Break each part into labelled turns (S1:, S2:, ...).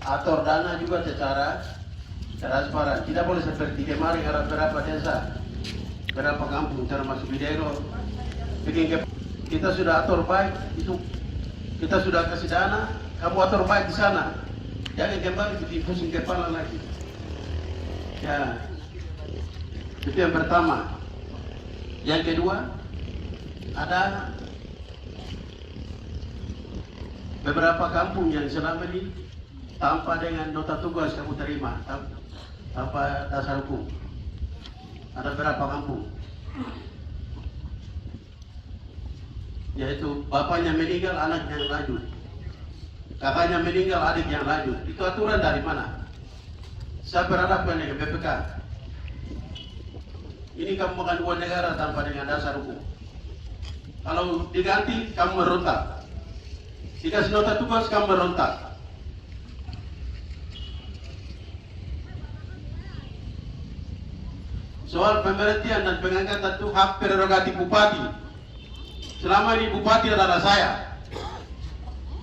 S1: atur dana juga secara transparan. Tidak boleh seperti kemarin ada berapa desa, berapa kampung termasuk Bidero. Kita sudah atur baik itu, kita sudah kasih dana, kamu atur baik di sana. Jangan kembali di pusing kepala lagi. Ya, itu yang pertama. Yang kedua, ada beberapa kampung yang selama ini tanpa dengan nota tugas kamu terima, tanpa dasar hukum. Ada berapa kampung? Yaitu bapaknya meninggal, anaknya yang lanjut. Kakaknya meninggal, adik yang lanjut. Itu aturan dari mana? Saya berhadapan dengan BPK. Ini kamu makan uang negara tanpa dengan dasar hukum. Kalau diganti, kamu merontak. Dikasih nota tugas, kamu merontak. Soal pemberhentian dan pengangkatan itu hak prerogatif bupati. Selama ini bupati adalah saya.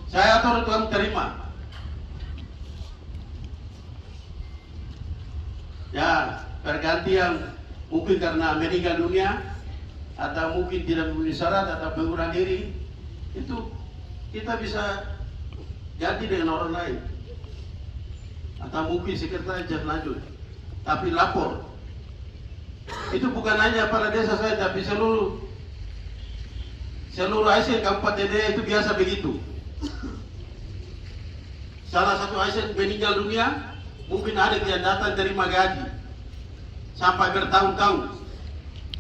S1: Saya atur untuk kamu terima. Ya, pergantian mungkin karena meninggal dunia, atau mungkin tidak memenuhi syarat atau pengunduran diri, itu kita bisa ganti dengan orang lain, atau mungkin sekretaris lanjut, tapi lapor. Itu bukan hanya pada desa saya, tapi seluruh ASN Kabupaten Dea itu biasa begitu. Salah satu ASN meninggal dunia, mungkin ada yang datang terima gaji sampai bertahun-tahun.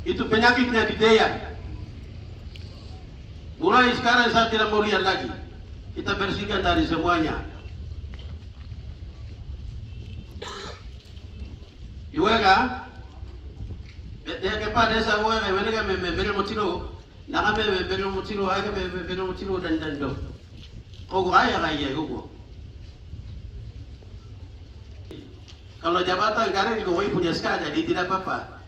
S1: Itu penyakitnya di Dea. Mulai sekarang saya tidak mau lihat lagi. Kita bersihkan dari semuanya. Iwega, dia kepada desa Iwega, mereka memberi mutino, nak memberi mutino, ayah memberi mutino dan do. Oh, ayah kok. Kalau jabatan karena di Koi punya sekali, jadi tidak apa-apa.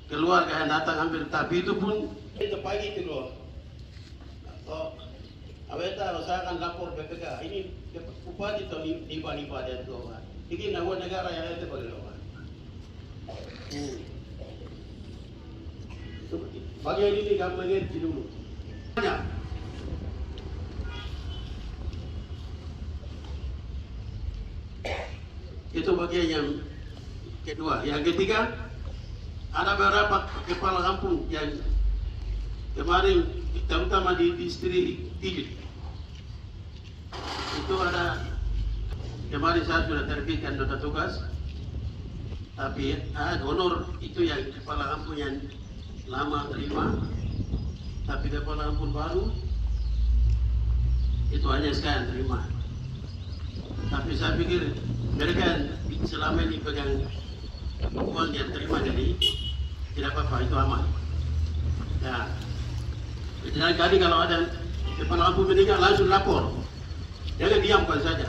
S1: Keluarga yang datang ambil, tapi itu pun itu pagi itu loh. Oh, aweta saya akan lapor BPK. Ini bupati atau nipa dia itu. Ini nama negara yang itu boleh loh. Bagian ini kamu mengerti dulu. Itu bagian yang kedua. Yang ketiga, ada beberapa kepala kampung yang kemarin, terutama di distrik Tilit. Itu ada, kemarin saya sudah terbitkan nota tugas, tapi honor itu yang kepala kampung yang lama terima, tapi kepala kampung baru itu hanya sekian terima. Tapi saya pikir mereka selama ini pegang uang yang terima, jadi tidak apa-apa, itu aman. Ya, jadi kalau ada kepala kampung meninggal langsung lapor, jangan diamkan saja.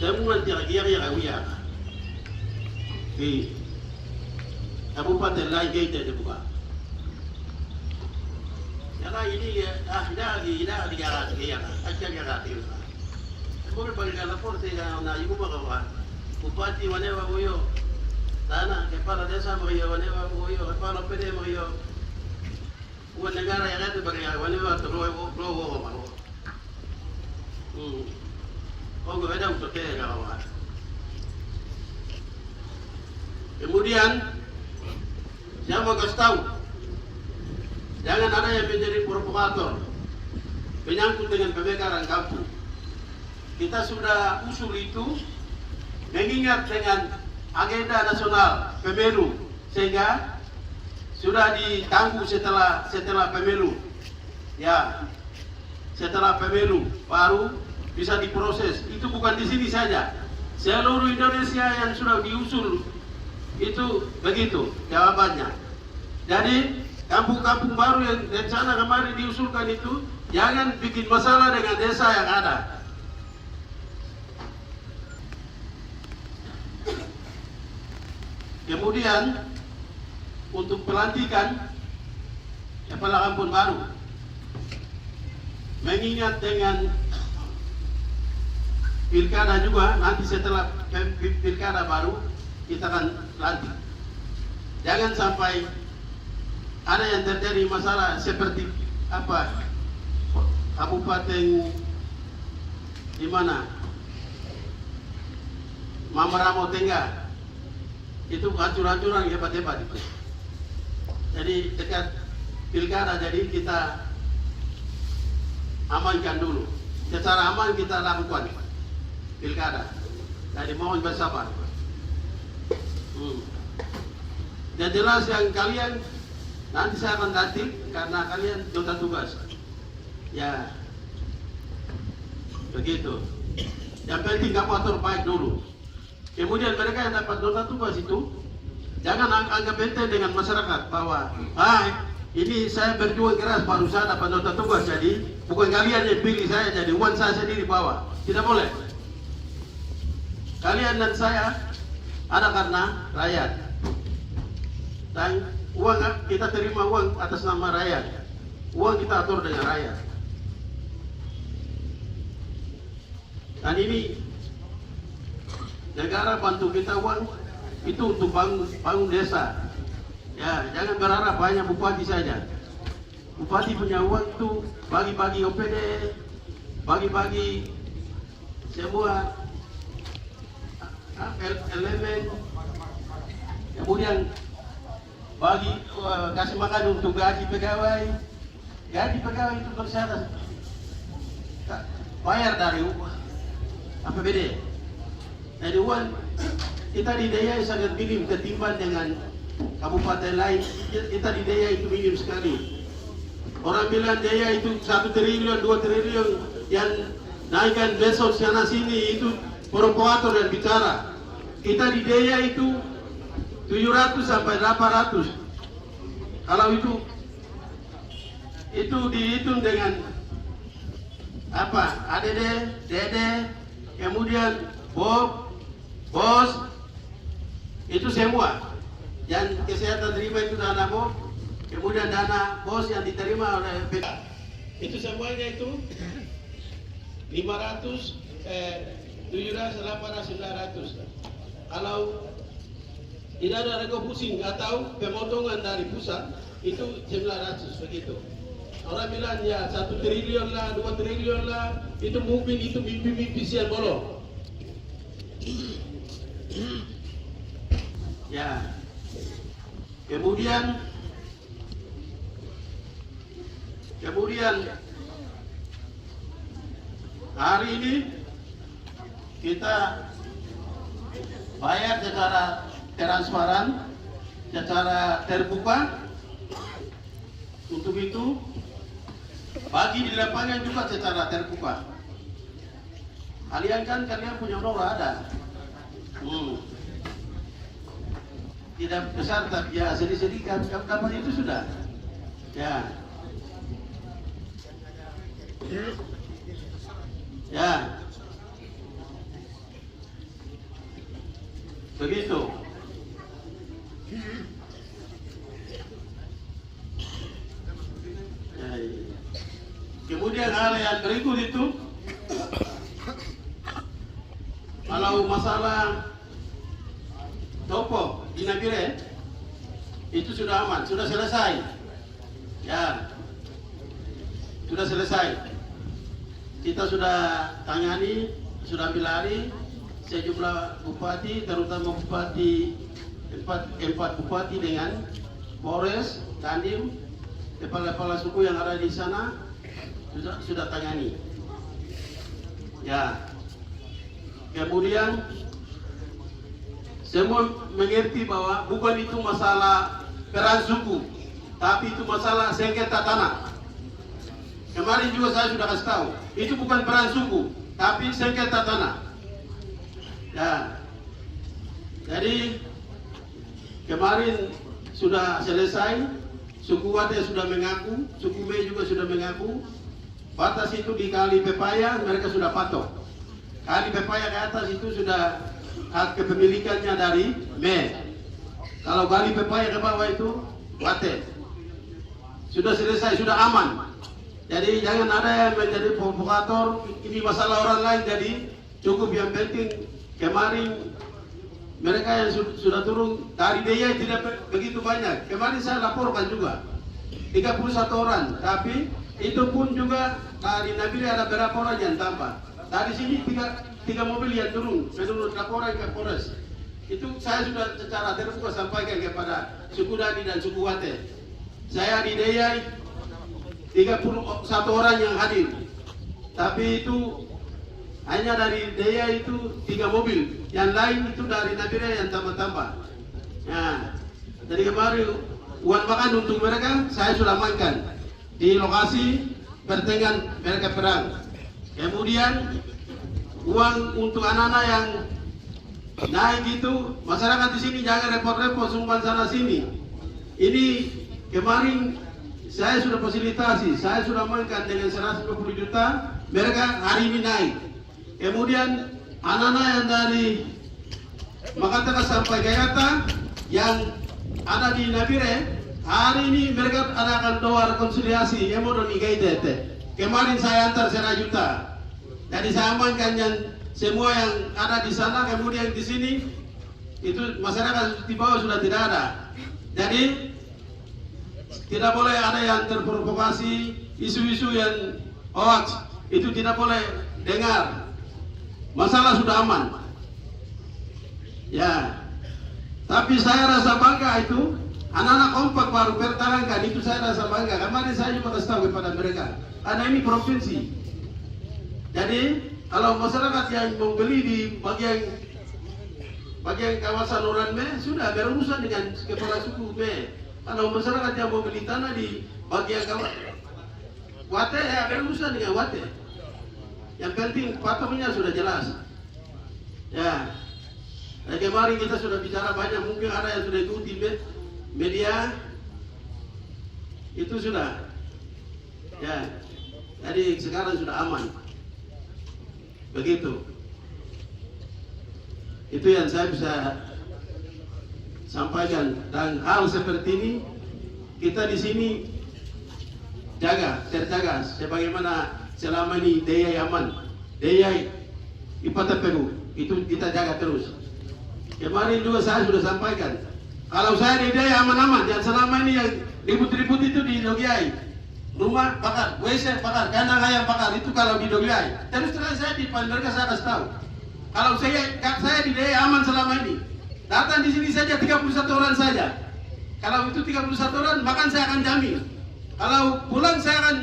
S1: Saya mulai kira-kira di kabupaten lain kita dibuka. Karena ini tidak digarati. Boleh bagi lapor saya na ibu bagawa. Bupati wanewa moyo. Tanah kepala desa moyo wanewa moyo, kepala PD moyo. Uang negara yang itu bagi wanewa terlalu mau. Oh, gue ada untuk kawan. Kemudian saya mau kasih tahu, jangan ada yang menjadi provokator menyangkut dengan pemekaran kampung. Kita sudah usul itu mengingat dengan agenda nasional pemilu, sehingga sudah ditangguh setelah pemilu. Ya, setelah pemilu baru bisa diproses. Itu bukan di sini saja, seluruh Indonesia yang sudah diusul itu begitu jawabannya. Jadi kampung-kampung baru yang rencana kemarin diusulkan itu jangan bikin masalah dengan desa yang ada. Kemudian untuk pelantikan kepala kampung baru, mengingat dengan pilkada juga, nanti setelah pilkada baru kita akan lantik. Jangan sampai ada yang terjadi masalah seperti apa kabupaten di mana Mamberamo Tengah itu hancur-hancuran hebat-hebat itu. Jadi dekat pilkada, jadi kita amankan dulu. Secara aman kita lakukan pilkada. Jadi mohon bersabar. Dan jelas yang kalian nanti saya akan lantik karena kalian nota tugas. Ya, begitu. Yang penting kamu atur baik dulu. Kemudian mereka yang dapat nota tugas itu jangan anggap enteng dengan masyarakat bahwa ini saya berjuang keras baru saya dapat nota tugas, jadi bukan kalian yang pilih saya, jadi uang saya sendiri bawa. Tidak boleh. Kalian dan saya ada karena rakyat. Dan uang kita terima uang atas nama rakyat. Uang kita atur dengan rakyat. Dan ini negara bantu kita uang itu untuk bangun desa. Ya, jangan berharap hanya bupati saja. Bupati punya uang itu bagi-bagi OPD, bagi-bagi semua elemen, kemudian bagi kasih makan untuk gaji pegawai. Gaji pegawai itu bersyarat bayar dari APBD. Jadi uang kita di Deya sangat minim ketimbang dengan kabupaten lain. Kita di Deya itu minim sekali. Orang bilang Deya itu 1 triliun, 2 triliun, yang naikkan besok sana sini itu provokator yang bicara. Kita di Deya itu 700 sampai 800. Kalau itu dihitung dengan apa? ADD, DD, kemudian Bob, Bos, itu semua. Yang kesehatan terima itu dana Bob, kemudian dana Bos yang diterima oleh BK. Itu semuanya itu 500, 700, 800, 900. Kalau tidak ada rego pusing atau pemotongan dari pusat itu 900 begitu. Orang bilang ya 1 triliun lah, 2 triliun lah, itu mungkin itu mimpi-mimpi siang bolong. Ya, kemudian hari ini kita bayar secara transparan, secara terbuka. Untuk itu bagi di lapangan juga secara terbuka. Kalian punya nomor ada. Tidak besar tapi ya sedikit dapat itu sudah. Ya. Ya. Begitu. Kemudian hal yang berikut itu, kalau masalah toko di Nabire itu sudah aman, sudah selesai. Ya, sudah selesai. Kita sudah tangani, sudah ambil alih sejumlah bupati, terutama bupati empat bupati dengan Polres, Dandim, kepala-kepala suku yang ada di sana sudah tangani. Ya. Kemudian semua mengerti bahwa bukan itu masalah perang suku, tapi itu masalah sengketa tanah. Kemarin juga saya sudah kasih tahu, itu bukan perang suku, tapi sengketa tanah. Ya. Jadi kemarin sudah selesai, suku Wate sudah mengaku, suku Me juga sudah mengaku. Batas itu di Kali Pepaya mereka sudah patok. Kali Pepaya ke atas itu sudah hak kepemilikannya dari Me. Kalau Kali Pepaya ke bawah itu Wate. Sudah selesai, sudah aman. Jadi jangan ada yang menjadi provokator. Ini masalah orang lain, jadi cukup yang penting kemarin mereka yang sudah turun dari DIY tidak begitu banyak. Kemarin saya laporkan juga 31 orang, tapi itu pun juga dari Nabire ada berapa orang yang tambah. Dari sini tiga mobil yang turun menurut laporan ke Polres. Itu saya sudah secara terbuka sampaikan kepada suku Dani dan suku Wate. Saya di DIY 31 orang yang hadir, tapi itu hanya dari DIY itu 3 mobil, yang lain itu dari Nabire yang tambah-tambah. Nah, jadi kemarin uang makan untuk mereka saya sudah amankan di lokasi pertengahan mereka perang. Kemudian uang untuk anak-anak yang naik itu, masyarakat di sini jangan repot-repot sumbang sana sini. Ini kemarin saya sudah fasilitasi, saya sudah amankan dengan 150 juta, mereka hari ini naik. Kemudian anak-anak yang dari Makataka sampai Gayata yang ada di Nabire, hari ini mereka akan doa rekonsiliasi yang mau Tete. Kemarin saya antar 1 juta. Jadi saya amankan yang semua yang ada di sana, kemudian di sini itu masyarakat di bawah sudah tidak ada. Jadi tidak boleh ada yang terprovokasi, isu-isu yang hoax itu tidak boleh dengar. Masalah sudah aman. Ya. Tapi saya rasa bangga itu, anak-anak kompak baru pertahankan, itu saya rasa bangga. Kemarin saya juga kasih tahu kepada mereka, karena ini provinsi. Jadi kalau masyarakat yang membeli di bagian kawasan Oranme sudah berurusan dengan kepala suku Me. Kalau masyarakat yang membeli tanah di bagian kawasan Wate ya berurusan dengan Wate. Yang penting patoknya sudah jelas. Ya. Dan kemarin kita sudah bicara banyak, mungkin ada yang sudah ikuti media itu sudah. Ya. Jadi sekarang sudah aman. Begitu. Itu yang saya bisa sampaikan. Dan hal seperti ini kita di sini terjaga sebagaimana selama ini DIY aman. DIY Ipata Peru itu kita jaga terus. Kemarin juga saya sudah sampaikan, kalau saya di DIY aman-aman, yang selama ini yang ribut-ribut itu di Dogiai. Rumah bakar, WC bakar, kandang ayam bakar, itu kalau di Dogiai. Terus terang saya di mereka saya kasih tahu. Kalau saya di DIY aman selama ini, datang di sini saja 31 orang saja. Kalau itu 31 orang, bahkan saya akan jamin. Kalau pulang saya akan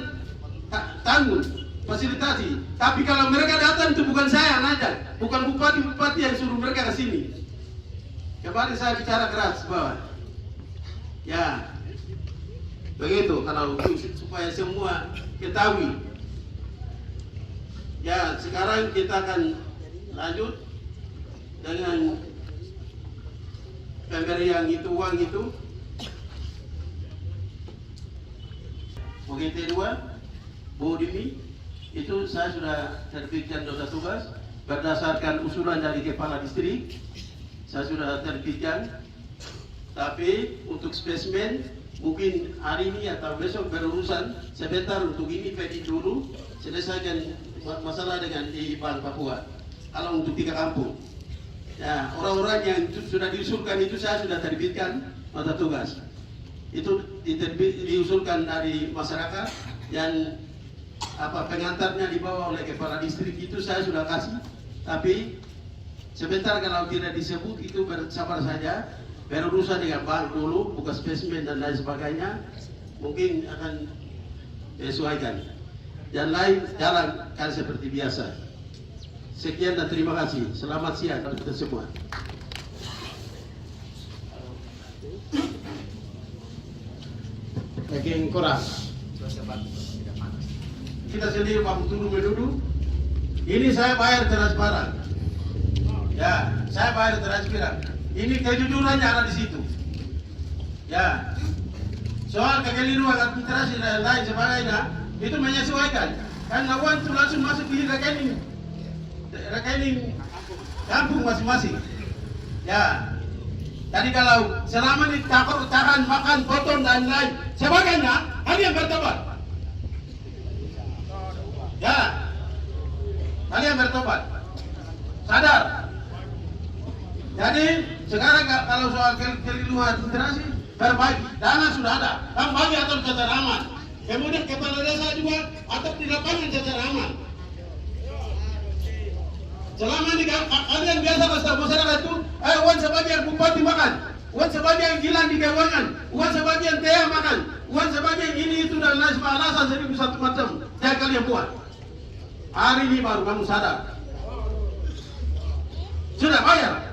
S1: tanggung fasilitasi. Tapi kalau mereka datang itu bukan saya yang ngajak, bukan bupati-bupati yang suruh mereka ke sini. Kemarin saya bicara keras bahwa ya begitu, kalau supaya semua ketahui. Ya, sekarang kita akan lanjut dengan pemberian itu uang itu. Begitu dua, Bu Dimi, itu saya sudah terbitkan nota tugas berdasarkan usulan dari kepala distrik. Saya sudah terbitkan, tapi untuk spesimen mungkin hari ini atau besok berurusan sebentar untuk ini pedi dulu selesaikan masalah dengan di Bank Papua. Kalau untuk 3 kampung, ya orang-orang yang sudah diusulkan itu saya sudah terbitkan nota tugas. Itu diusulkan dari masyarakat yang pengantarnya dibawa oleh kepala distrik itu saya sudah kasih. Tapi sebentar kalau tidak disebut itu bersabar saja. Berurusan dengan bank dulu, buka spesimen dan lain sebagainya, mungkin akan disesuaikan. Dan lain jalan kan seperti biasa. Sekian dan terima kasih. Selamat siang untuk kita semua. Makin kurang. Kita sendiri waktu dulu mendudu. Ini saya bayar transparan. Ya, saya bayar transparan. Ini kejujurannya ada di situ. Ya. Soal kekeliruan administrasi dan lain sebagainya itu menyesuaikan. Karena uang itu langsung masuk di rekening kampung masing-masing. Ya. Jadi kalau selama ini tahan makan, potong dan lain sebagainya, ada yang bertobat. Ya, kalian bertobat, sadar. Jadi sekarang kalau soal keliruan administrasi berbagi, dana sudah ada, kan bagi atur secara aman. Kemudian kepala desa juga atau di lapangan secara aman. Selama ini kalian biasa kasih masyarakat itu, uang sebagian bupati makan, uang sebagian gilang di keuangan, uang sebagian tea makan, uang sebagian ini itu dan lain sebagainya, alasan 1001 macam. Jangan kalian buat. Hari ini baru kamu sadar. Sudah bayar.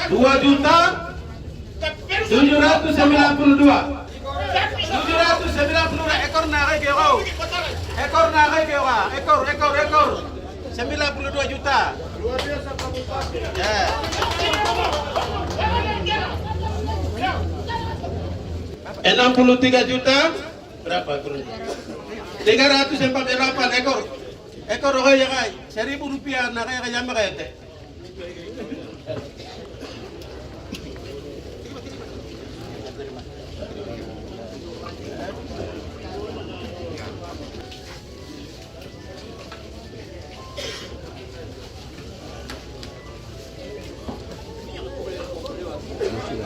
S1: Rp2.792.792 ekor naga kero. Ekor naga kero. Ekor 92 juta. Ya. 63 juta berapa turun? 348 ekor. Ekor ya kai. Rp1.000 naga kaya makete.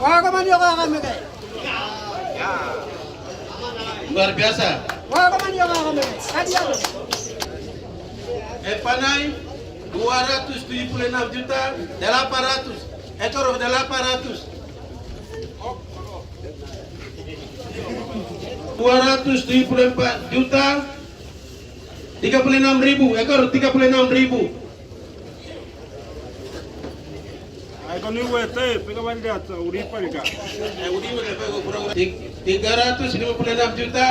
S2: Wah, kaman yo kami kay.
S1: Luar biasa.
S2: Wah, kaman yo kami. Hadiah.
S1: Panai 276 juta 800. Ekor 800. 274 juta 36.000 ekor 36.000.
S3: Kami wete, pengawan dia uripa juga.
S1: 356 juta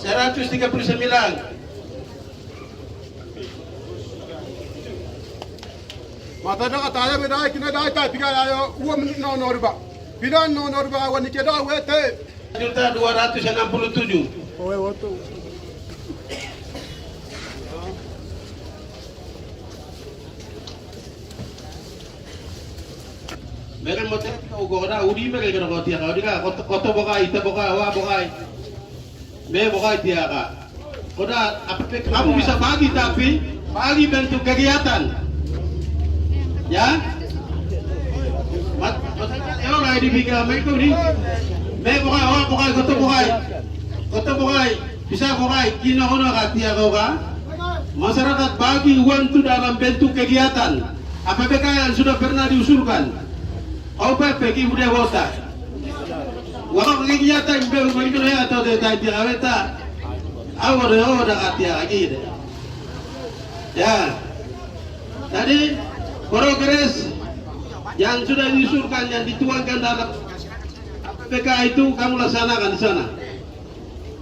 S1: 139.
S3: Mata dah kata ayam dah, kena dah tak tiga ayo uang no riba. Bila no riba awak ni kena wete.
S1: Juta 267.
S3: Oh waktu.
S1: Mereka motor kau gora udi mereka kena kau tiak kau dia koto bokai ita bokai wah bokai me bokai tiak kau dah apa kamu bisa bagi tapi bagi bentuk kegiatan ya maksudnya orang di bingkai mereka ni me bokai wah bokai koto bokai bisa bokai kina kono tiak kau masyarakat bagi uang itu dalam bentuk kegiatan APBK yang sudah pernah diusulkan. Kau pergi udah wota. Waktu kegiatan begitu ya atau tadi aweta. Awal dah kata lagi deh. Ya. Tadi progres yang sudah diusulkan yang dituangkan dalam APBK itu kamu laksanakan di sana.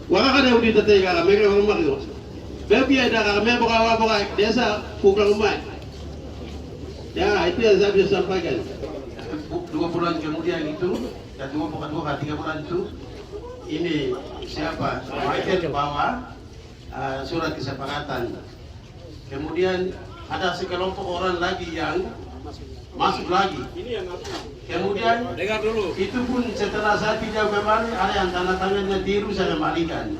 S1: Waktu ada udah tadi kalau mereka rumah itu. Bagi ada kami bawa desa pulang rumah. Ya itu yang saya bisa sampaikan. 2 bulan kemudian itu, dan 3 bulan itu, ini siapa? Michael bawa surat kesepakatan. Kemudian ada sekelompok orang lagi yang masuk lagi. Kemudian itu pun setelah saya tidak kembali, ada yang tanda tangannya biru saya kembalikan.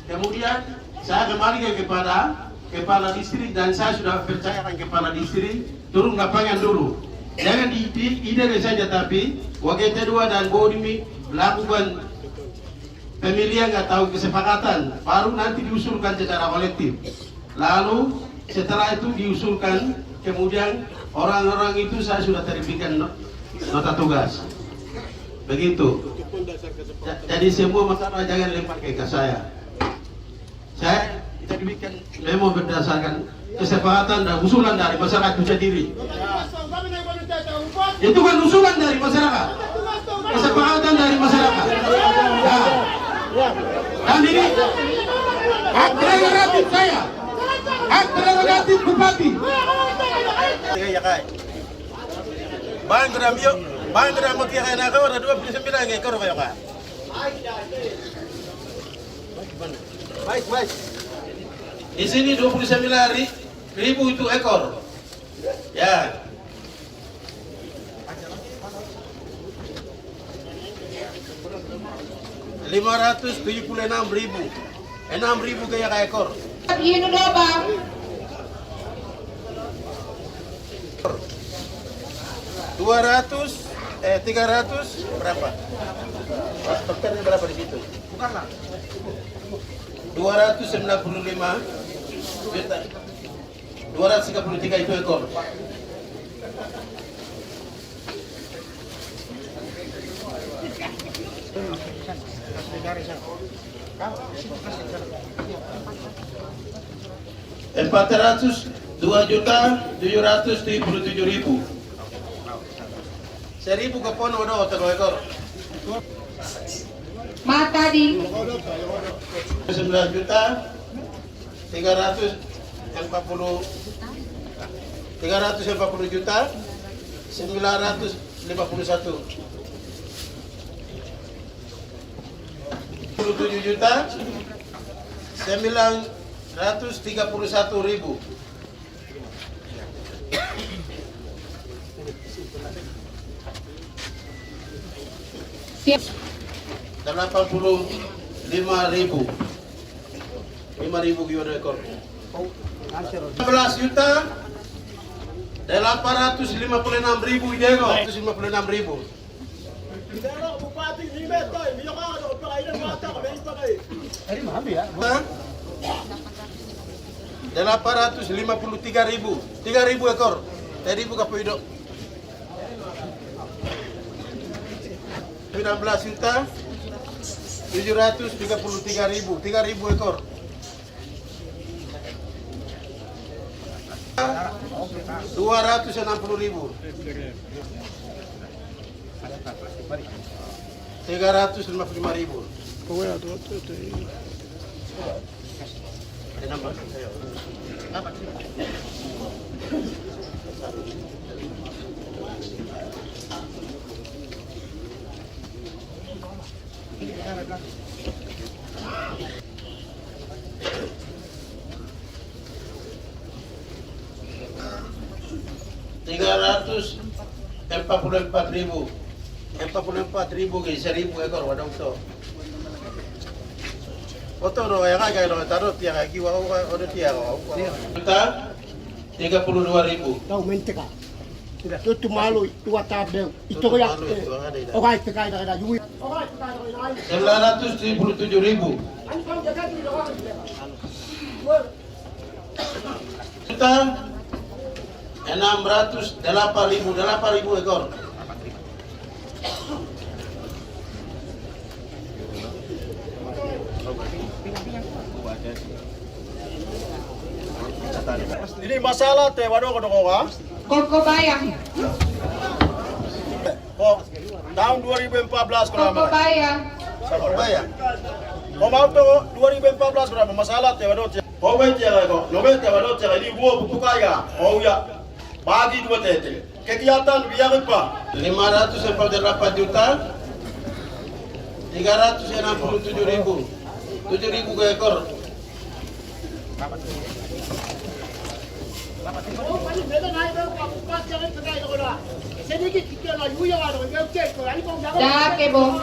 S1: Kemudian saya kembalikan kepada kepala distrik dan saya sudah percayakan kepala distrik turun lapangan dulu. Jangan ide saja tapi wakil kedua dan Bodimi melakukan pemilihan atau kesepakatan baru nanti diusulkan secara kolektif. Lalu setelah itu diusulkan kemudian orang-orang itu saya sudah terbitkan nota tugas. Begitu. Jadi semua masalah jangan lempar ke saya. Saya terbitkan memo berdasarkan kesepakatan dan usulan dari masyarakat itu sendiri. Itu kan usulan dari masyarakat, kesepakatan dari masyarakat. Nah, dan ini hak prerogatif saya, hak prerogatif bupati. Ya kai. Bang geram mau tiak nak kau ada 29 ekor kau kan? Baik. Di sini 29 hari 1.000 itu ekor. Ya. $576.000. 6.000 kayak ekor.
S4: Yun na ba?
S1: 300 berapa? Dokternya berapa di situ? Bukanlah. 295 juta. 233 itu ekor. $402.777.000. 1.000 ke pon udah otak ekor.
S4: Mata di
S1: 9 juta 340 juta 951 27 juta 931.000.
S4: siap
S1: 85.000. 5.000 euro ekor. 11 juta 856.000 idego. 856.000. Hah? 853.000. 3.000 ekor. 3.000 kapoido. 19 juta 733.000. 3.000 ekor. 260.000. 355.000. Ada nambah? Apa? $344.000. 44.000 ke 1.000 ekor wadong to. Foto ro yang agak ro taruh tiang lagi wa udah tiang. Juta 32.000.
S2: Tahu menteka. Tidak tuh malu tua tabel. Itu ya. Oke, tekai dah yui. Oke, tekai dah.
S1: 977.000. Juta 608.000 ekor.
S3: Ini masalah teh waduh kodok
S4: Koko bayang.
S3: Oh, tahun 2014
S4: Koko
S3: kalau
S4: bayang.
S1: Bayar.
S3: mau tuh 2014 berapa masalah teh waduh oh baik ya kok nobel teh waduh teh ini gua butuh kaya oh ya bagi dua teh kegiatan biar apa
S1: 548 juta 367.000. 7.000 ke ekor.
S4: Dah kebo.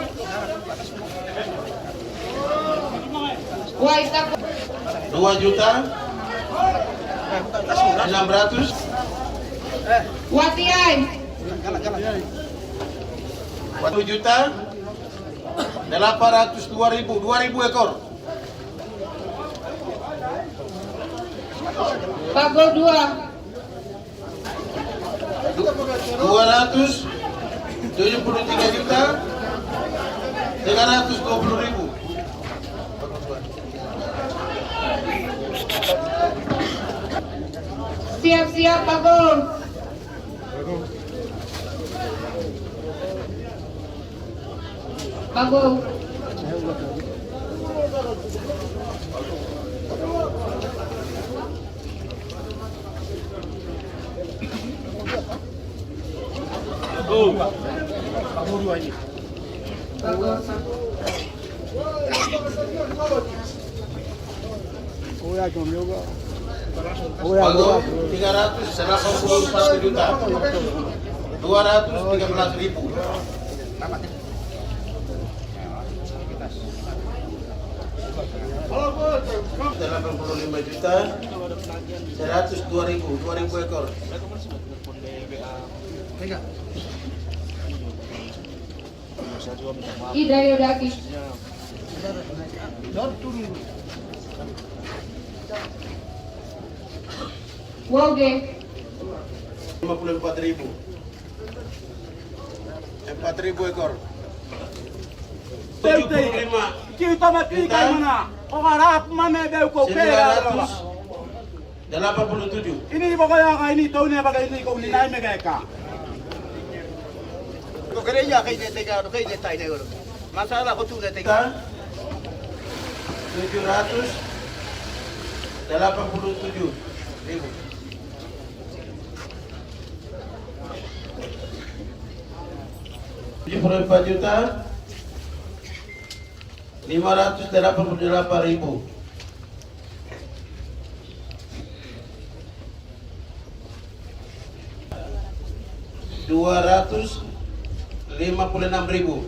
S4: Wah, isa ko.
S1: 2 juta 600.
S4: Wati ay.
S1: 1 juta 802.000. 2.000 ekor.
S4: Pagol 2.
S1: 273 juta 320.000.
S4: Siap-siap pagol. Pagol.
S2: Oh ya, jom yoga.
S1: Bagong 384 juta 213 ribu. Delapan puluh 85 juta 102 ribu 2000 ekor.
S4: Ida Yodaki. Woge.
S1: 54 ribu 4.000 ekor. 75
S5: Kita mati kayak mana? Orang harap mana dia kau pera.
S1: 987.
S5: Ini pokoknya kayak ini tahun ni pakai ini kau nilai mereka.
S2: Kau kerja kayak dia kau kerja tay dia. Masalah kau tu dia tega.
S1: 787 ribu. Juta 588 ribu. $256.000.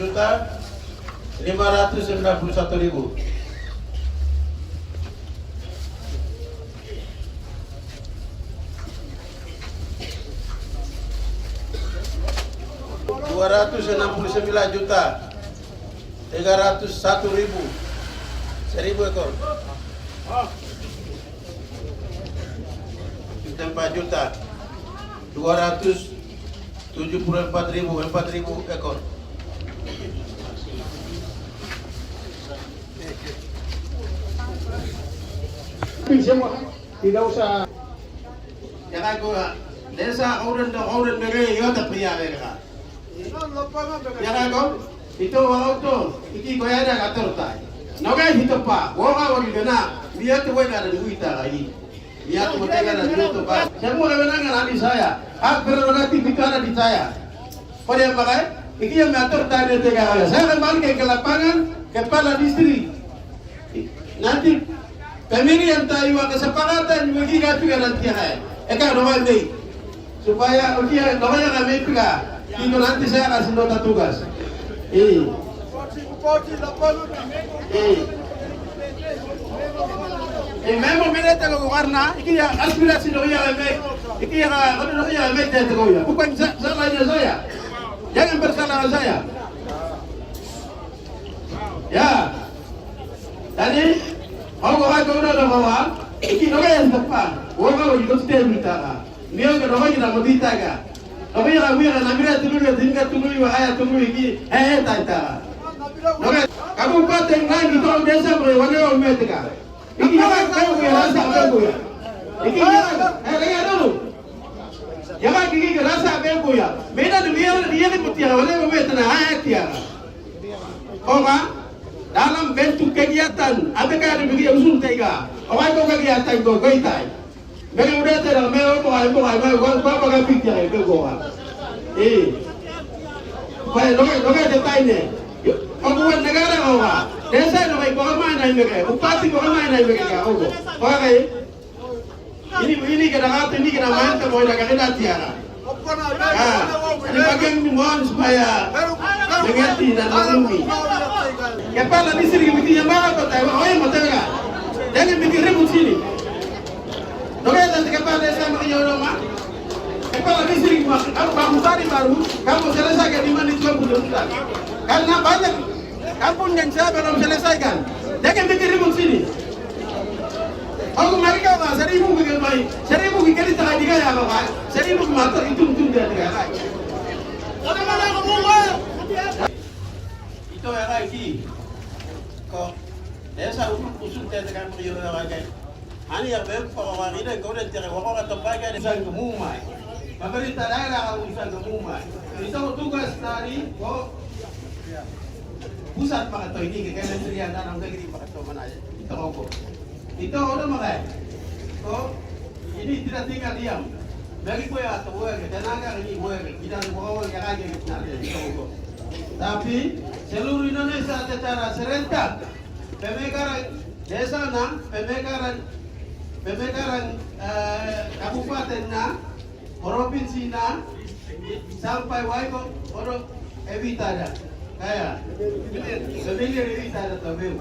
S1: Juta 591.000. $269.301.000 1.000 ekor. 4.000 ekor.
S2: Semua tidak usah.
S1: Jangan gua desa orang mereka ya tak pria mereka. Jangan kau itu orang tu iki kau ada kator tai. Nagai itu pak, orang orang kena dia tu ada duit lagi. Dia tu tega ada duit tu pak. Semua orang dengan ahli saya. Hak prerogatif itu ada di saya. Pada yang pakai, iki yang mengatur tadi tega. Saya kembali ke lapangan kepala distrik. Nanti pemilihan tahu kesepakatan bagi kami nanti hai. Eka nomor ini supaya ujian nomornya kami pula. Itu nanti saya kasih nota tugas. Memang mereka kalau karena ini yang aspirasi doya kami, ini yang kalau doya kami jadi doya. Bukan salahnya saya. Jangan bersalah saya. Ya. Tadi aku kata orang orang, ini doya yang tepat. Orang itu sudah minta. Dia kalau kita mau ditaga. Tapi yang kami akan ambil tinggal tunggu ayat tunggu ini, tanya. Oke, kamu pateng lagi kalau desa berwarna orang mereka. Ini jangan kau rasa aku ya. Ini jangan, lihat dulu. Jangan gigi rasa aku ya. Beda dia ni mutiara, orang mereka ayat tiara. Oma, dalam bentuk kegiatan, apakah ada begitu usul tega? Orang kau kegiatan kau kaitai. Mereka udah tidak mau apa pikir itu gua. Lokai detailnya. Pembuat negara orang. Desa lokai kau mana mereka? Bupati kau mana mereka? Oke. Ini kadang-kadang ini kita main kalau ada kerja tiara. Ini bagian mohon supaya mengerti dan mengerti. Kepala distrik begini yang mana kau tahu? Oh yang betul kan? Jangan bikin ribut sini. Oke, nanti kepala desa mengenai rumah. Kepala distrik kamu bangun tadi baru, kamu selesaikan di mana itu belum sudah. Karena banyak kampung yang saya belum selesaikan. Jangan bikin ribut sini. Aku mereka apa? 1.000 bikin baik, 1.000 bikin di tengah tiga ya apa? 1.000 motor itu dia tiga. Mana kamu? Itu yang lagi. Kok desa usul tekan prioritas lagi. Ani yang orang ini kau dah cari orang atau bagai di sana kemumai. Pemerintah daerah harus bisa kemumai. Itu tugas dari pusat pakai ini ke kementerian dalam negeri pakai mana aja. Itu kau. Itu orang makai. Kau ini tidak tinggal diam. Bagi kau ya atau kau tenaga ini kau kita orang yang aja kita itu kau. Tapi seluruh Indonesia secara serentak pemekaran desa na pemekaran kabupaten na provinsi na sampai waiko orang evitada kaya pemilihan evitada tahu.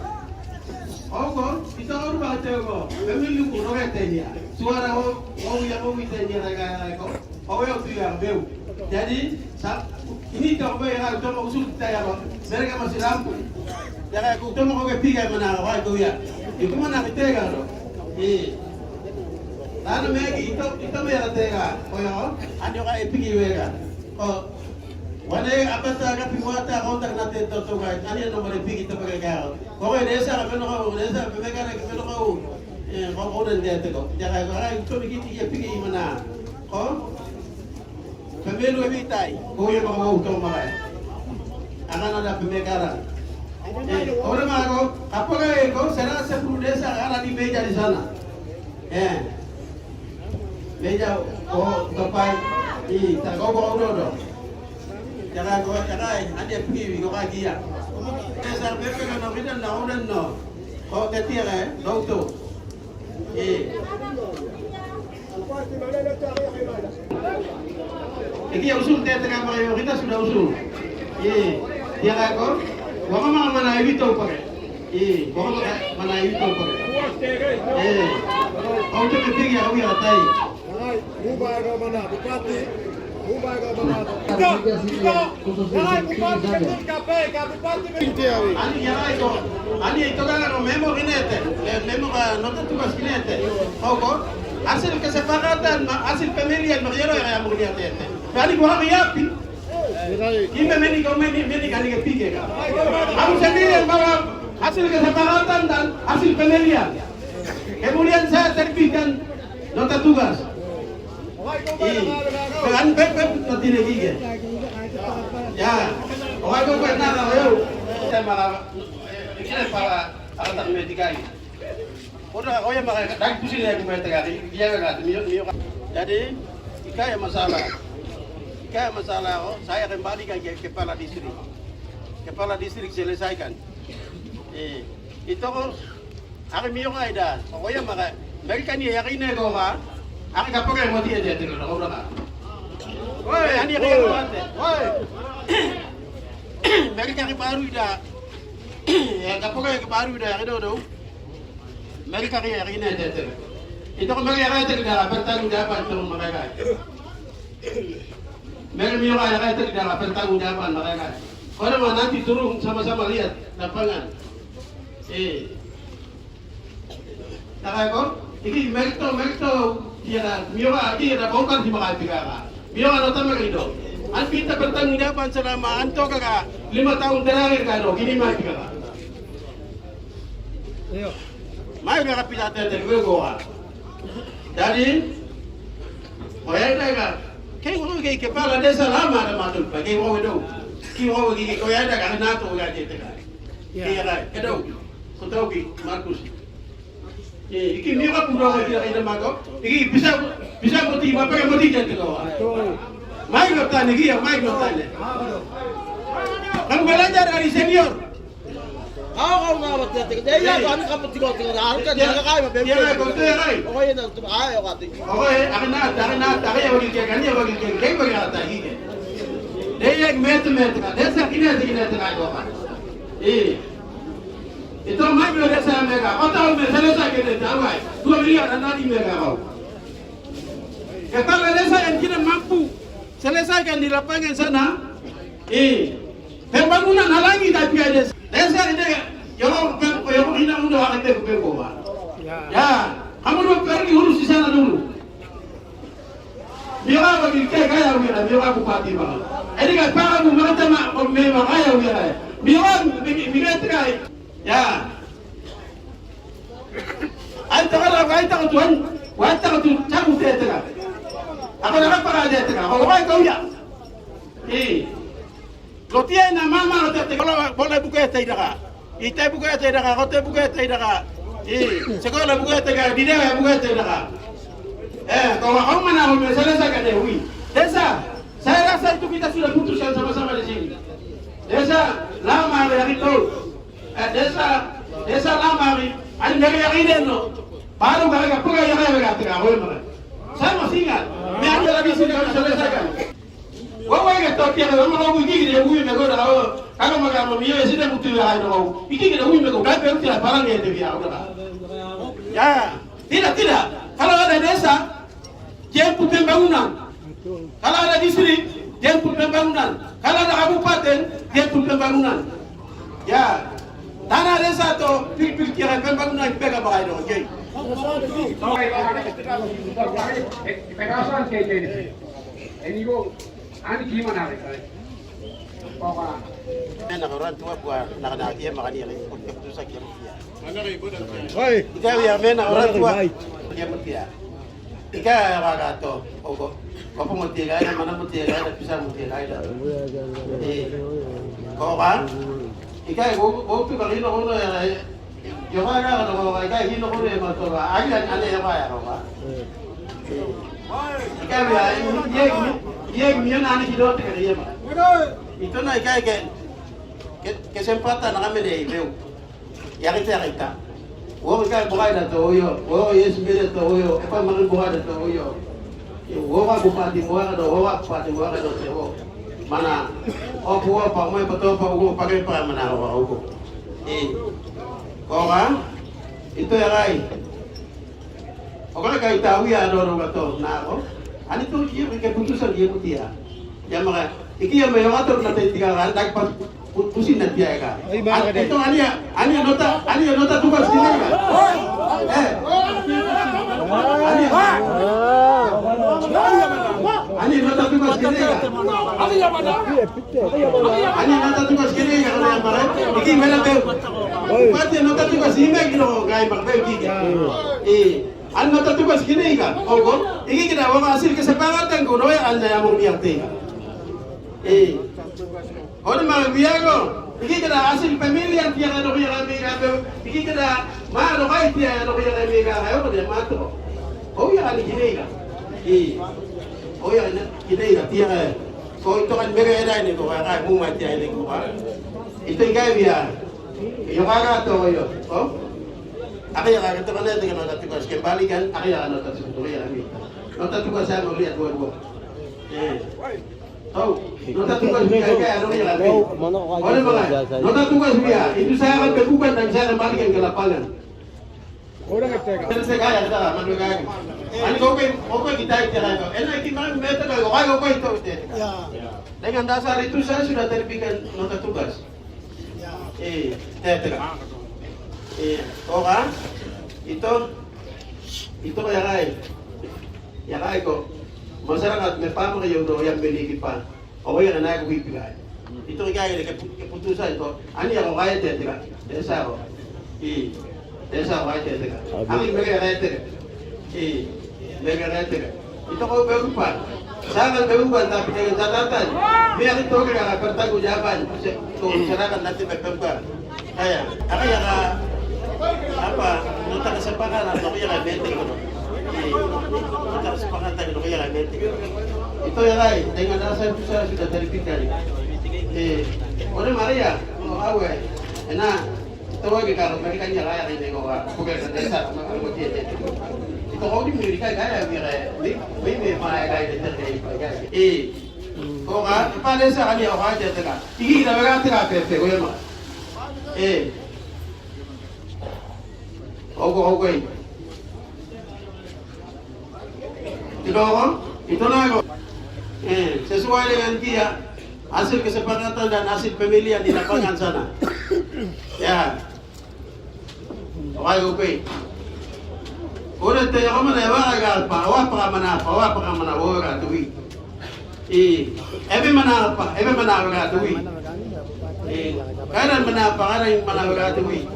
S1: Ogo, kita orang baca ogo, pemilihan kuno etenya, suara ogo yang ogo etenya raga ogo, ogo yang tiga beu. Jadi ini tak boleh kalau kita usul kita ya, mereka masih lampu. Jangan aku kita mau ke tiga mana waiko ya, itu mana kita kan? Lalu mereka itu mereka tega, oh ada orang epiki mereka. Oh, wane apa sahaja pimuata kontak nanti totogai, ani nomor epiki kita pakai kau. Kau desa apa nak desa pemekaran apa nak kau dan dia tega. Jangan orang itu begitu dia epiki mana? Oh, pemilu evitai, kau yang mau tahu mana? Akan ada pemekaran. Orang mana kau? Apa kau? Saya 10 desa ada di meja di sana. Meja topai tak kau udah. Jangan ada pergi kau lagi ya. Desa mereka nak kita nak no. Kau ketia doktor. Ini usul tengah mereka kita sudah usul. Dia kau. Wama mana itu pakai. Wama mana itu pakai. Kau tu pergi aku ya tai.
S2: Bubaga mana bupati, bubaga mana.
S1: Ani itu kan memo kinete, memo nota tugas kinete. Oke, hasil kesepakatan, hasil pemilihan mereka yang mengikat itu. Kali gua ngiapi. Ini meni kau meni kali kepikir kan. Aku sendiri bawa hasil kesepakatan dan hasil pemilihan. Kemudian saya terbitkan nota tugas. Kan pep nanti lagi ke? Ya, orang kau pernah tahu? Saya malah ini para alat metika ini. Orang yang malah dah pusing lagi metika ini, dia kan jadi ikai masalah. Saya kembalikan ke kepala distrik selesaikan. Itu hari minggu ada. Orang malah mereka ni yang ini kau kan? Aku tak pakai mati aja tu, kau dah. Woi, ani kaya mati. Woi, mereka yang baru dah. Yang tak pakai yang baru dah, ada tu. Mereka yang ini aja tu. Itu kan mereka yang itu dah bertanggung jawab tu mereka. Mereka yang itu dah bertanggung jawab mereka. Kalau nanti turun sama-sama lihat lapangan. Tak kau? Ini mereka dia dia bongkar di makai pigara. Mioga nota mereka. An kita bertanggung jawab selama anto kakak 5 tahun terakhir kado gini mai pigara. Mai mereka pindah dari Goa. Jadi, orang dah kayak orang kayak kepala desa lama ada matul pakai orang itu. Kau orang kayak kau ada kan nato orang itu kan. Iya, kedau. Kau tahu ki Markus. Iki mira pura lagi ada mago. Iki bisa mati apa yang mati jadi kau. Mai nota ni ya, mai nota ni. Kamu belajar dari senior.
S2: Kau ngawat dia ya kami kamu tiga harus kan jaga kami bebek.
S1: Ya, kau tu ya kai.
S2: Oh ini tu ayo kati.
S1: Oke, akan ya wakil kan ya wakil kan. Kayak bagaimana tadi kan? Dia yang met kan. Desa kini tengah kau kan. Itu mai bila desa mereka. Kau tahu selesai kita tahu kan? 2 miliar nanti mereka kau. Kepala desa yang tidak mampu selesaikan di lapangan sana. Pembangunan halangi tapi ada. Desa ini yang tidak mudah orang itu berkobar. Ya, kamu dulu pergi urus di sana dulu. Biar bagi kaya biar bupati bang. Ini kan para pemerintah memang kaya biar. Biar terkait. Ya. Aita tuan, cabut dia tengah. Aku nak apa aja tengah. Kalau kau ya. Lotia na mama lotia kalau boleh buka tidak. Ita buka tidak, kau buka tidak. Sekolah buka tidak, dia buka tidak. Kalau kau mana mau selesaikan Dewi. Desa, saya rasa itu kita sudah putuskan sama-sama di sini. Desa, lamari yang itu desa lamari ani dari yang ini no baru mereka punya yang mereka tidak boleh saya masih ingat mereka lagi sudah selesaikan wawai kita tiada orang mau gigi dia bui mereka dah kalau mereka mau dia sudah butuh yang itu mau gigi dia bui mereka dah pergi lah barang yang dia udah ya tidak kalau ada desa jemput pembangunan kalau ada distrik jemput pembangunan kalau ada kabupaten jemput pembangunan ya tanah desa atau pikir kira pembangunan pega bagai dong jadi
S5: Pekasan kayak gini. Ini gua, ani gimana nih? Pokoknya.
S1: Nak orang tua buat nak dia makan dia lagi untuk susah dia mesti.
S2: Hoi.
S1: Ika ya mena orang tua dia mesti. Ika ragato, ogo. Kau mesti gaya mana mesti gaya bisa mesti gaya. Kau kan? Ika gua tu kalau ini orang ya. Jangan kalau ika ini orang yang macam apa? Aja ane apa ya kau? Ika dia ni nani hidup dengan dia mah. Itu na ika kesempatan kami deh beu. Yang kita. Wong ika bukai dah tu yo. Wong yes beda tu yo. Apa makan bukai dah tu yo. Wong aku bupati bukai dah. Wong bupati bukai dah tu. Mana? Oh buat apa? Mau betul apa? Wong pakai apa mana? Wong. Kau kan? Itu yang lain. Orang kaya tahu ya ada orang kata, nah kau, ani tu dia keputusan dia putih ya. Yang mana? Iki yang meyawator nanti tiga kan, tak pusin nanti ya kan. Itu ani nota tugas sini kan. Ani nota tugas sini kan. Ani nota tugas sini kan yang mana? Iki mana tu? Pasti nota tugas sini kan gaya makai kita. An nota tugas sini kan. Ogo, iki kita mau hasil kesepakatan kuno ya anda yang mau diarti. Orang malah biago. Iki kita hasil pemilihan tiang ada yang kami. Iki kita mana kaya tiang ada yang kami kaya dia matu. Oh ya ani gini kan. Oh ya gini kan tiang. So itu kan mereka ada ini kau kan mau mati ini kau kan. Itu yang biar. Yang mana tu yo? Oh? Apa yang akan terjadi dengan nota tugas kembali kan? Apa yang nota tugas ya kami? Nota tugas saya mau lihat dua. Tahu? Nota tugas kayak ada yang kami. Boleh boleh. Nota tugas dia itu saya akan berbukan dan saya kembalikan ke lapangan.
S2: Orang kata.
S1: Saya kaya kita mandu kaya. Ani kau kita itu lah. Enak kita meta kau itu. Ya. Dengan dasar itu saya sudah terbitkan nota tugas. Orang itu yang lain kok masyarakat memang yang memiliki pan, orang yang naik wilayah itu kayak keputusan kok, ani yang lain tidak, desa lain tidak, ani mereka tidak, itu kau berubah, sangat berubah tapi dengan catatan, biar itu kita bertanggung jawaban, masyarakat nanti berkembang. Ayah, apa yang apa? Nota kesepakatan atau yang meeting itu? Nota kesepakatan itu yang meeting. Itu yang lain. Dengan dasar itu saya sudah terpikir. Oleh Maria, awal. Enak. Itu lagi kalau mereka nyala yang ini kau bukan desa, kalau dia itu. Itu kau di mereka gaya biar ini gaya terjadi. Kau kan? Pada desa kan dia orang aja tengah. Ini kita berarti apa? Kau yang mana? Ogo. Itu nago. Sesuai dengan dia hasil kesepakatan dan hasil pemilihan di lapangan sana. Ya. Oke. Udah tanya kamu na wagal pa, apa mana wagal tuwi. Ebe mana wagal tuwi. Kadang mana wagal tuwi.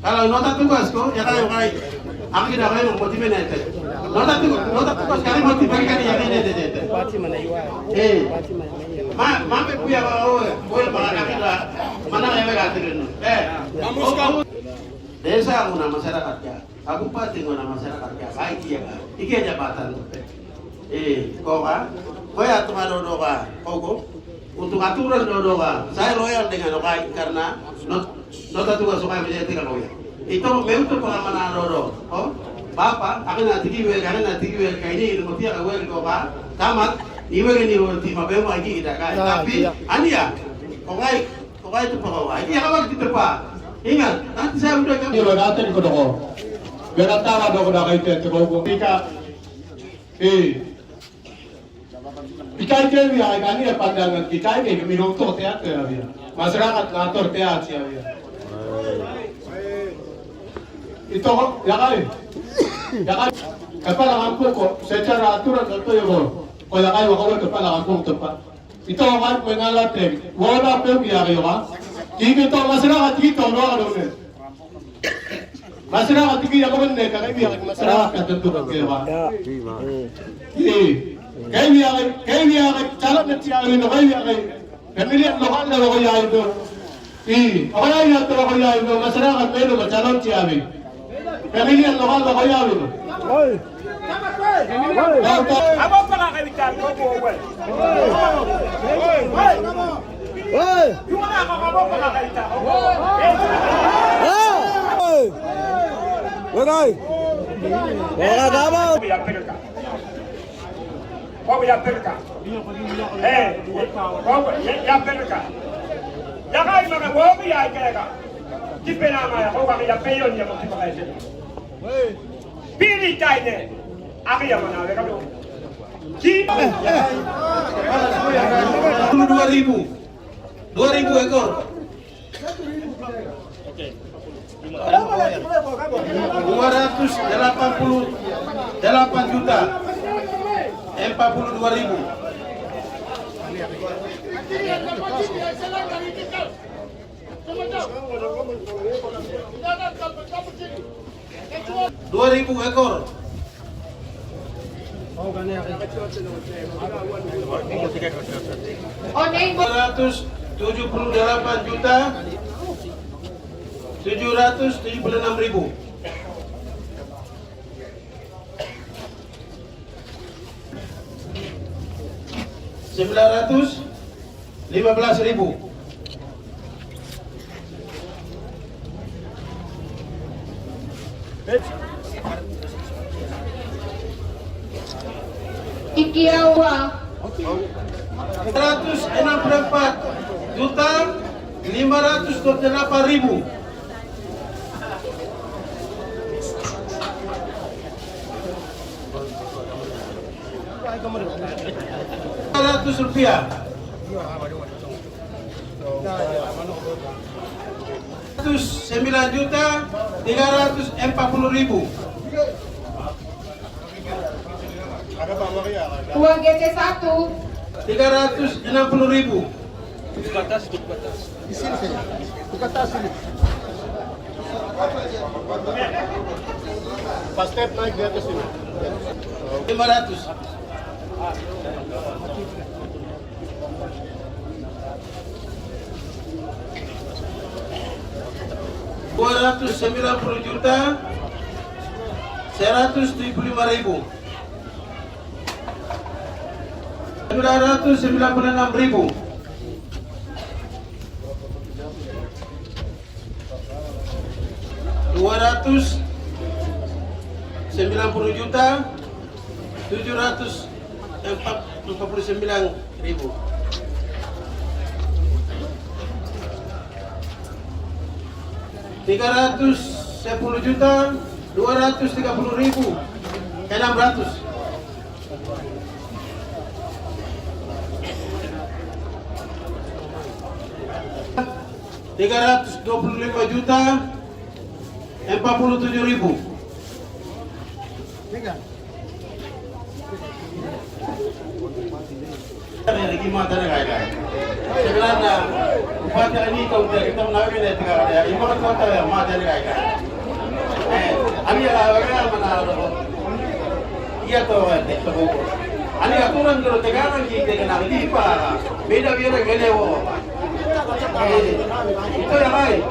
S1: Kalau nota tugas ko, ya kayo kay. Ang kita kayo motive na ito. Nota tugas kami motive kan ya ini.
S2: Pati mana iwa.
S1: Mampe puya boleh para kita mana yang bergantung. Desa guna masyarakat ya, kabupaten guna masyarakat ya, baik ya, iki jabatan. Kau kan, kau ya teman doa, kau untuk aturan dodoga. Saya loyal dengan Okai karena nota tugas Okai menjadi tidak loyal. Itu memang pengalaman dodo. Oh, Bapak, akan nanti kiwe kayaknya itu mesti akan gue ke tamat. Iwe ni ti mabemo lagi kita kan. Tapi ania Okai itu pokoknya. Ini awak diterpa. Ingat, nanti saya udah kamu.
S6: Iyo natin ko doko. Ganatara doko na kayo tete ko. Ika. Ikai kewi ay kani pandangan kita ini minuto teatro ya. Masyarakat ngatur teatro ya. Ito ya kali. Ya kali. Kepala kampung ko secara aturan ito yo. Kaya kayo ko kepala kampung tepat. Ito kan mengalateng. Wala pe biya kayo ka. Dito masyarakat dito no ano ne. Masyarakat dito ako ne kaya biya masyarakat katentukan kayo ka. Kaya biya calon na siya no kaya pamilya lokal na ko ya ito. Kaya ya to ko ya ito masyarakat melo calon siya bi. Pamilya lokal na ko ya ito.
S5: Abo pa ka kay Victor ko po. Yung na ako abo pa ka kay Victor.
S7: Wagay. Wala gamo.
S5: Kau ya perka. Kau ya perka. Ya kay mga wobi ay kaya. Di penama ko ka ya peyon ya mo ti pa kay. Pili tayo ne. Aki yang mana? Kamu. Kita.
S1: 2000 ekor. 288 juta 42.000. Dua ribu ekor. 278 juta 776.000. 915.000.
S4: Ikiawa
S1: 164 juta 528.000. 100 rupiah. 9 juta 340.000.
S4: uang GC 1
S1: 360.000.
S2: Pas step naik di atas ini.
S1: 500. $290 juta 175.000. 996.000. 290 juta 749.000. 310 juta 230.000. 600. 325 juta 47.000. Lagi mata negara. Sebenarnya upaya ini kalau kita menawar ini tiga kali. Ini mana kota yang mata negara. Ani agak mana? Iya toh, itu. Ani aturan kalau tegaran kita kena dipa. Beda-beda gelewo. Itu yang lain.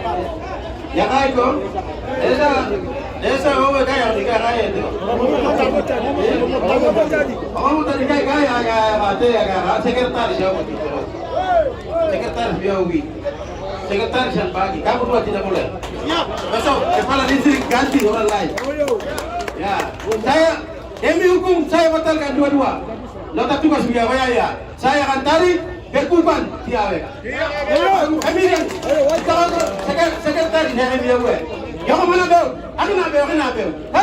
S1: Yang lain tuh. Desa bawa kaya tiga kaya itu. Kamu tadi kaya mati ya sekretaris jawab itu. sekretaris Biawi, sekretaris yang bagi. Kamu dua tidak boleh. Besok kepala distrik ganti orang lain. Ya, saya demi hukum saya batalkan dua-dua. Nota tugas Biawaya ya. Saya akan tarik berkuban Biawaya. Kami kan sekretaris yang Biawaya. Yang mana bel? Aku nak bel, kenapa bel? Hai.